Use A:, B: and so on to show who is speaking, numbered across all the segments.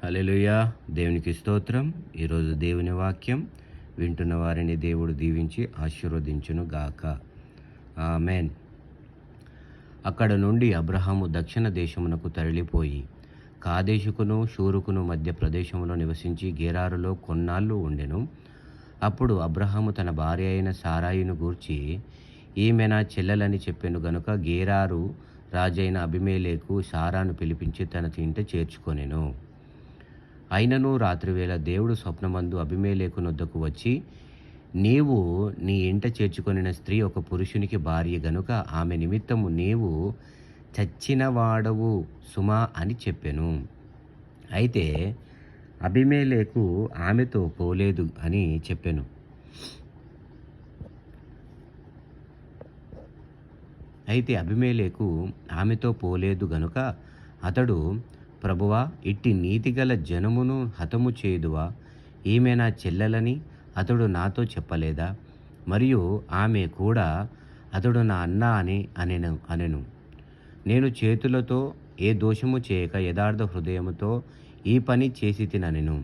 A: హల్లెలూయా. దేవునికి స్తోత్రం. ఈరోజు దేవుని వాక్యం వింటున్న వారిని దేవుడు దీవించి ఆశీర్వదించును గాక. ఆమేన్. అక్కడ నుండి అబ్రహాము దక్షిణ దేశమునకు తరలిపోయి కాదేశుకును షూరుకును మధ్య ప్రదేశంలో నివసించి గేరారులో కొన్నాళ్ళు ఉండెను. అప్పుడు అబ్రహాము తన భార్య అయిన సారాయిను గూర్చి, ఈమె నా చెల్లెలని చెప్పెను గనుక గేరారు రాజైన అబీమెలెకు సారాను పిలిపించి తన ఇంట చేర్చుకొనెను. అయినను రాత్రివేళ దేవుడు స్వప్నమందు అబీమెలెకు నొద్దకు వచ్చి, నీవు నీ ఇంట చేర్చుకొనిన స్త్రీ ఒక పురుషునికి భార్య గనుక ఆమె నిమిత్తము నీవు చచ్చినవాడవు సుమా అని చెప్పెను. అయితే అబీమెలెకు ఆమెతో పోలేదు అని చెప్పెను. అయితే అబీమెలెకు ఆమెతో పోలేదు గనుక అతడు, ప్రభువా, ఇట్టి నీతిగల జనమును హతము చేయుదువా? ఈమె నా చెల్లెలని అతడు నాతో చెప్పలేదా? మరియు ఆమె కూడా అతడు నా అన్న అని అనెను. నేను చేతులతో ఏ దోషము చేయక యథార్థ హృదయముతో ఈ పని చేసి తిననెను.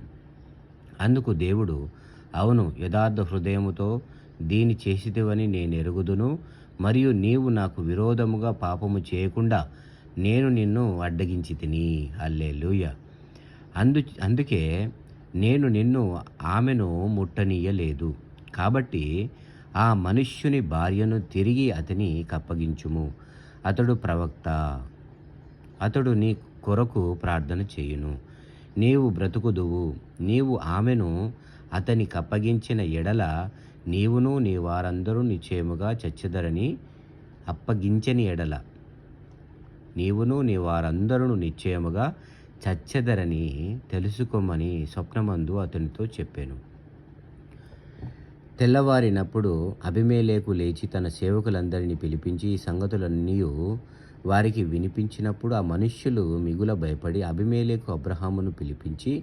A: అందుకు దేవుడు, అవును, యథార్థ హృదయముతో దీని చేసితివని నేనెరుగుదును. మరియు నీవు నాకు విరోధముగా పాపము చేయకుండా నేను నిన్ను అడ్డగించి తిని. హల్లెలూయా. అందుకే నేను నిన్ను ఆమెను ముట్టనీయలేదు. కాబట్టి ఆ మనుష్యుని భార్యను తిరిగి అతనికి అప్పగించుము. అతడు ప్రవక్త. అతడు నీ కొరకు ప్రార్థన చేయును. నీవు బ్రతుకుదువు. నీవు ఆమెను అతనికి అప్పగించిన ఎడల నీవును నీ వారందరూ నిశ్చయముగా చచ్చెదరని, అప్పగించని ఎడల నీవును నీ వారందరూ నిశ్చయముగా చచ్చెదరని తెలుసుకోమని స్వప్నమందు అతనితో చెప్పాను. తెల్లవారినప్పుడు అబీమెలెకు లేచి తన సేవకులందరినీ పిలిపించి ఈ సంగతులన్నీ వారికి వినిపించినప్పుడు ఆ మనుష్యులు మిగుల భయపడి అబీమెలెకు అబ్రహామును పిలిపించి,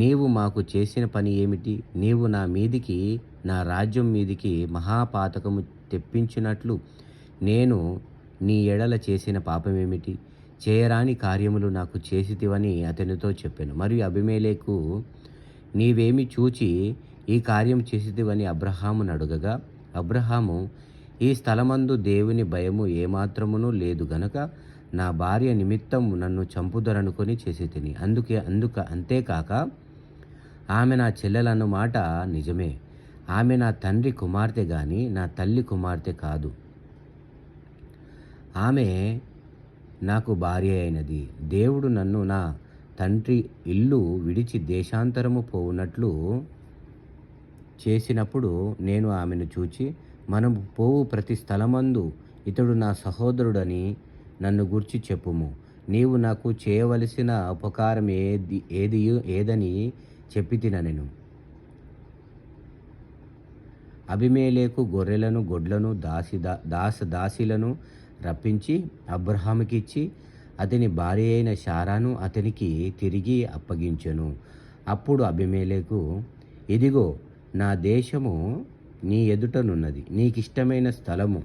A: నీవు మాకు చేసిన పని ఏమిటి? నీవు నా మీదికి, నా రాజ్యం మీదికి మహాపాతకము తెప్పించినట్లు నేను నీ ఎడల చేసిన పాపమేమిటి? చేయరాని కార్యములు నాకు చేసితివని అతనితో చెప్పాను. మరియు అబీమెలెకు, నీవేమి చూచి ఈ కార్యం చేసితివని అబ్రహామును అడుగగా, అబ్రహాము, ఈ స్థలమందు దేవుని భయము ఏమాత్రమునూ లేదు గనుక నా భార్య నిమిత్తం నన్ను చంపుదరనుకొని చేసి తిని. అంతేకాక ఆమె నా చెల్లెలన్న మాట నిజమే. ఆమె నా తండ్రి కుమార్తె గాని నా తల్లి కుమార్తె కాదు. ఆమె నాకు భార్య అయినది. దేవుడు నన్ను నా తండ్రి ఇల్లు విడిచి దేశాంతరము పోవునట్లు చేసినప్పుడు నేను ఆమెను చూచి, మనము పోవు ప్రతి స్థలమందు ఇతడు నా సహోదరుడని నన్ను గూర్చి చెప్పుము. నీవు నాకు చేయవలసిన ఉపకారం ఏదని చెప్పి తిననెను. అబీమెలెకు గొర్రెలను గొడ్లను దాసీలను రప్పించి అబ్రహాముకిచ్చి అతని భార్య అయిన శారాను అతనికి తిరిగి అప్పగించెను. అప్పుడు అబీమెలెకు, ఇదిగో నా దేశము నీ ఎదుటనున్నది. నీకిష్టమైన స్థలము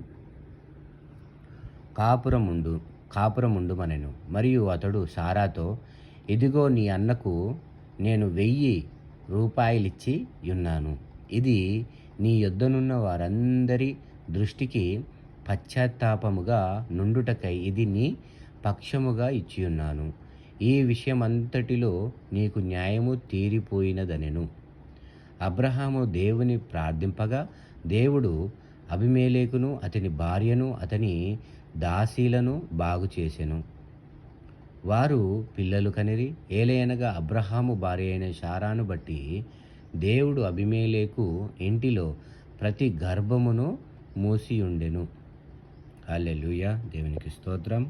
A: కాపురముండుమనెను. మరియు అతడు సారాతో, ఇదిగో నీ అన్నకు నేను 1000 రూపాయలిచ్చి యున్నాను. ఇది నీ యొద్దనున్న వారందరి దృష్టికి పశ్చాత్తాపముగా నుండుటకై ఇది నీ పక్షముగా ఇచ్చియున్నాను. ఈ విషయమంతటిలో నీకు న్యాయము తీరిపోయినదనెను. అబ్రహాము దేవుని ప్రార్థింపగా దేవుడు అబీమెలెకును అతని భార్యను అతని దాసీలను బాగు చేసెను. వారు పిల్లలు కనిరి. ఏలయనగా అబ్రహాము భార్య అయిన శారాను బట్టి దేవుడు అబీమెలెకు ఇంటిలో ప్రతి గర్భమును మూసియుండెను. హల్లెలూయా. దేవునికి స్తోత్రం.